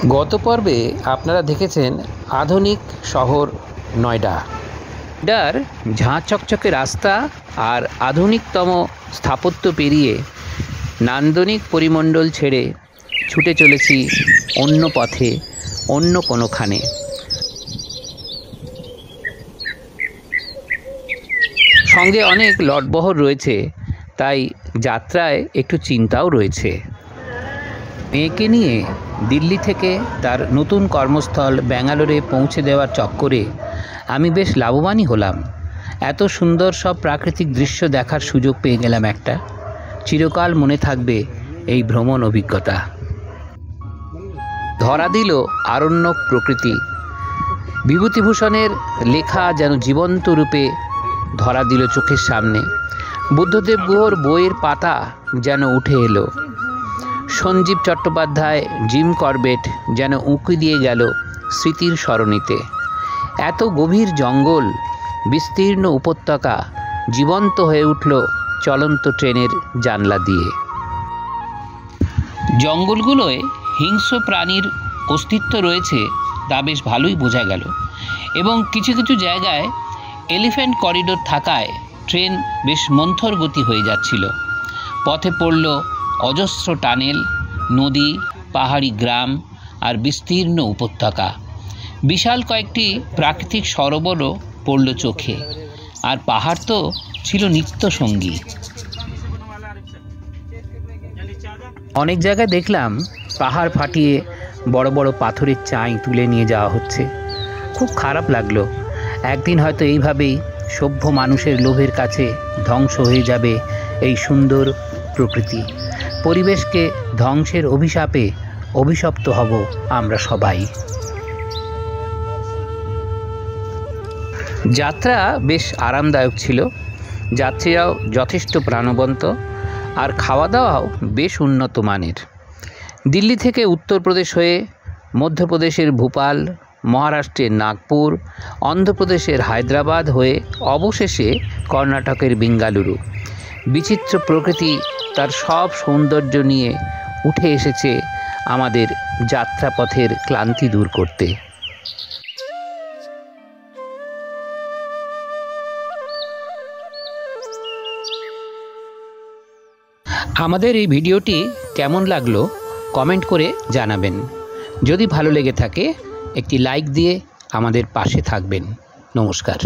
গত পর্বে আপনারা দেখেছেন আধুনিক শহর নয়ডা। নয়ডার ঝাঁ চকচকে রাস্তা আর আধুনিকতম স্থাপত্য পেরিয়ে নান্দনিক পরিমণ্ডল ছেড়ে ছুটে চলেছি অন্য পথে, অন্য কোনোখানে। সঙ্গে অনেক লটবহর রয়েছে, তাই যাত্রায় একটু চিন্তাও রয়েছে। মেয়েকে নিয়ে দিল্লি থেকে তার নতুন কর্মস্থল ব্যাঙ্গালোরে পৌঁছে দেওয়ার চক্করে আমি বেশ লাভবানই হলাম। এত সুন্দর সব প্রাকৃতিক দৃশ্য দেখার সুযোগ পেয়ে গেলাম একটা। চিরকাল মনে থাকবে এই ভ্রমণ অভিজ্ঞতা। ধরা দিল আরণ্যক প্রকৃতি। বিভূতিভূষণের লেখা যেন জীবন্ত রূপে ধরা দিল চোখের সামনে। বুদ্ধদেব গুহর বইয়ের পাতা যেন উঠে এলো। সঞ্জীব চট্টোপাধ্যায়, জিম করবেট যেন উঁকি দিয়ে গেল স্মৃতির সরণিতে। এত গভীর জঙ্গল, বিস্তীর্ণ উপত্যকা জীবন্ত হয়ে উঠল চলন্ত ট্রেনের জানলা দিয়ে। জঙ্গলগুলোয় হিংস্র প্রাণীর অস্তিত্ব রয়েছে তা বেশ ভালোই বোঝা গেল, এবং কিছু কিছু জায়গায় এলিফ্যান্ট করিডোর থাকায় ট্রেন বেশ মন্থর গতি হয়ে যাচ্ছিল। পথে পড়ল অজস্র টানেল, নদী, পাহাড়ি গ্রাম আর বিস্তীর্ণ উপত্যকা। বিশাল কয়েকটি প্রাকৃতিক সরোবরও পড়ল চোখে, আর পাহাড় তো ছিল নিত্য সঙ্গী। অনেক জায়গায় দেখলাম পাহাড় ফাটিয়ে বড় বড় পাথরের চাই তুলে নিয়ে যাওয়া হচ্ছে। খুব খারাপ লাগলো। একদিন হয়তো এইভাবেই সভ্য মানুষের লোভের কাছে ধ্বংস হয়ে যাবে এই সুন্দর প্রকৃতি। পরিবেশকে ধ্বংসের অভিশাপে অভিশপ্ত হব আমরা সবাই। যাত্রা বেশ আরামদায়ক ছিল। যাত্রীরাও যথেষ্ট প্রাণবন্ত, আর খাওয়া দাওয়াও বেশ উন্নত মানের। দিল্লি থেকে উত্তরপ্রদেশ হয়ে মধ্যপ্রদেশের ভোপাল, মহারাষ্ট্রের নাগপুর, অন্ধ্রপ্রদেশের হায়দ্রাবাদ হয়ে অবশেষে কর্ণাটকের বেঙ্গালুরু। বিচিত্র প্রকৃতি তার সব সৌন্দর্য নিয়ে উঠে এসেছে আমাদের যাত্রাপথের ক্লান্তি দূর করতে। আমাদের এই ভিডিওটি কেমন লাগলো কমেন্ট করে জানাবেন। যদি ভালো লেগে থাকে একটি লাইক দিয়ে আমাদের পাশে থাকবেন। নমস্কার।